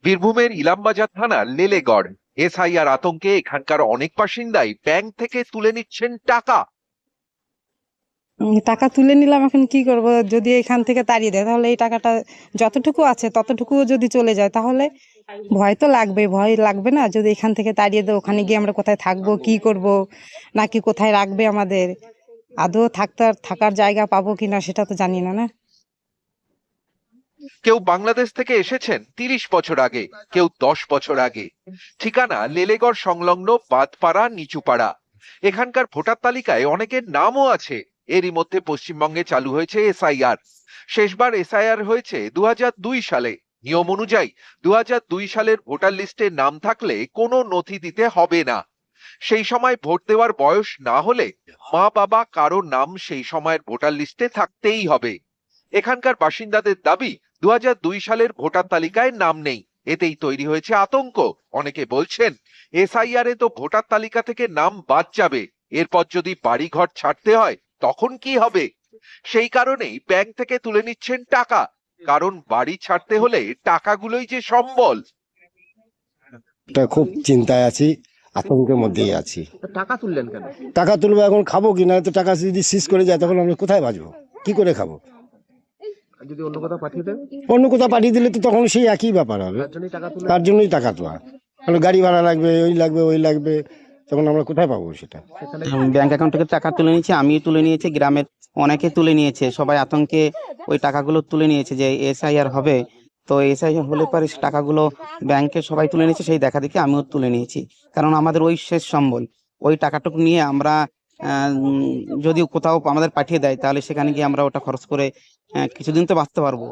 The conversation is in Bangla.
বীরভূমের ইলামবাজার থানার লেলেগড় এসআইআর আতঙ্কে এখানকার অনেক বাসিন্দাই ব্যাংক থেকে তুলে নিচ্ছেন টাকা। টাকা তুলে নিলাম, এখন কি করব? যদি এখান থেকে তাড়িয়ে দেয় তাহলে এই টাকাটা যতটুকু আছে ততটুকুও যদি চলে যায় তাহলে ভয় তো লাগবে। ভয় লাগবে না? যদি এখান থেকে তাড়িয়ে দেয়, ওখানে গিয়ে আমরা কোথায় থাকবো, কি করব, নাকি কোথায় রাখবে আমাদের, আদৌ থাকার জায়গা পাবো কিনা সেটা তো জানি না। না, কেউ বাংলাদেশ থেকে এসেছেন 30 বছর আগে, কেউ 10 বছর আগে। ঠিকানা লেলেগড় সংলগ্ন বাদপাড়া নিচুপাড়া। এখানকার ভোটার তালিকায় অনেকের নামও আছে। এরই মধ্যে পশ্চিমবঙ্গে চালু হয়েছে এসআইআর। শেষবার এসআইআর হয়েছে 2002 সালে। নিয়ম অনুযায়ী 2002 সালের ভোটার লিস্টে নাম থাকলে কোনো নথি দিতে হবে না। সেই সময় ভোট দেওয়ার বয়স না হলে মা বাবা কারোর নাম সেই সময়ের ভোটার লিস্টে থাকতেই হবে। এখানকার বাসিন্দাদের দাবি 2002 সালের ভোটার তালিকায় নাম নেই। এতেই তৈরি হয়েছে আতঙ্ক। অনেকে বলছেন এসআইআর এ তো ভোটার তালিকা থেকে নাম বাদ যাবে, এরপর যদি বাড়িঘর ছাড়তে হয় তখন কি হবে? সেই কারণেই ব্যাংক থেকে তুলে নিচ্ছেন টাকা, কারণ বাড়ি ছাড়তে হলে টাকাগুলোই যে সম্বল। এটা খুব চিন্তায় আছি, আতঙ্কের মধ্যেই আছি। টাকা তুললেন কেন? টাকা তুলবো, এখন খাবো কিনা? তো টাকা যদি শেষ করে যায় তখন আমরা কোথায় বাঁচবো, কি করে খাবো? আর যদি অন্য কোথাও পাঠিয়ে দেন? অন্য কোথাও পাঠিয়ে দিলে তো তখন সেই একই ব্যাপার হবে। তার জন্যই টাকা তুলে তার জন্যই টাকা তোলা, কারণ গাড়ি ভাড়া লাগবে, ওই লাগবে, তখন আমরা কোথায় পাবো সেটা? সেখানে ব্যাংক অ্যাকাউন্ট থেকে টাকা তুলে নিয়েছে, আমিও তুলে নিয়েছি, গ্রামের অনেকে তুলে নিয়েছে, সবাই আতঙ্কে ওই টাকাগুলো তুলে নিয়েছে যে এসআইআর হবে। তো এসআইআর হলে পরে সে টাকাগুলো ব্যাংকে সবাই তুলে নিয়েছে, সেই দেখা দেখি আমিও তুলে নিয়েছি। কারণ আমাদের ওই শেষ সম্বল, ওই টাকাটুকু নিয়ে আমরা যদি কোথাও আমাদের পাঠিয়ে দেয় তাহলে সেখানে গিয়ে আমরা ওটা খরচ করে কিছুদিন তো বাঁচতে পারবো।